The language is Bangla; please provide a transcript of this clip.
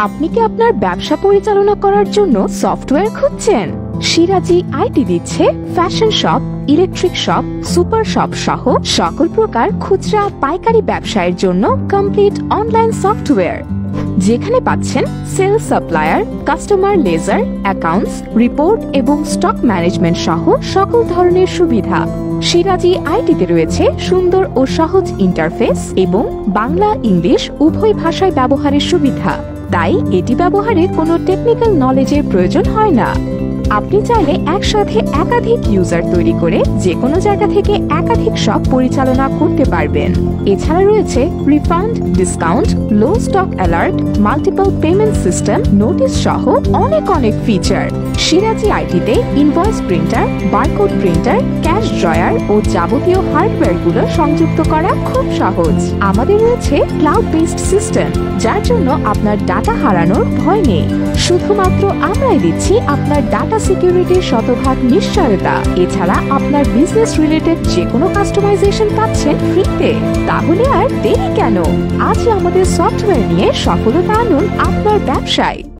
আপনি কি আপনার ব্যবসা পরিচালনা করার জন্য সফটওয়্যার খুঁজছেন? সিরাজি আইটি দিচ্ছে fashion shop, electric shop, super shop সহ সকল প্রকার খুচরা পাইকারি ব্যবসায়ের জন্য কমপ্লিট অনলাইন সফটওয়্যার, যেখানে পাচ্ছেন sale supplier, customer ledger, accounts, report এবং স্টক ম্যানেজমেন্ট সহ সকল ধরনের সুবিধা। সিরাজি আইটিতে রয়েছে সুন্দর ও সহজ ইন্টারফেস এবং বাংলা ইংলিশ উভয় ভাষায় ব্যবহারের সুবিধা, তাই এটি ব্যবহারে কোনো টেকনিক্যাল নলেজের প্রয়োজন হয় না। আপনি চাইলে একসাথে একাধিক ইউজার তৈরি করে যে কোনো জায়গা থেকে একাধিক শপ পরিচালনা করতে পারবেন। এছাড়া রয়েছে refund, discount, low stock alert, multiple payment system, notice সহ অনেক ফিচার। সিরাজি আইটিতে invoice printer, barcode printer, cash drawer ও যাবতীয় হার্ডওয়্যারগুলো সংযুক্ত করা খুব সহজ। আমাদের রয়েছে ক্লাউড বেসড সিস্টেম, যার জন্য আপনার ডাটা হারানোর ভয় নেই। শুধুমাত্র আমরাই দিচ্ছি আপনার ডাটা সিকিউরিটির শতভাগ নিশ্চয়তা। এছাড়া আপনার বিজনেস রিলেটেড যে কোনো কাস্টমাইজেশন পাচ্ছেন ফ্রিতে। তাহলে আর দেরি কেন? আজই আমাদের সফটওয়্যার নিয়ে সফলতা আনুন আপনার ব্যবসায়।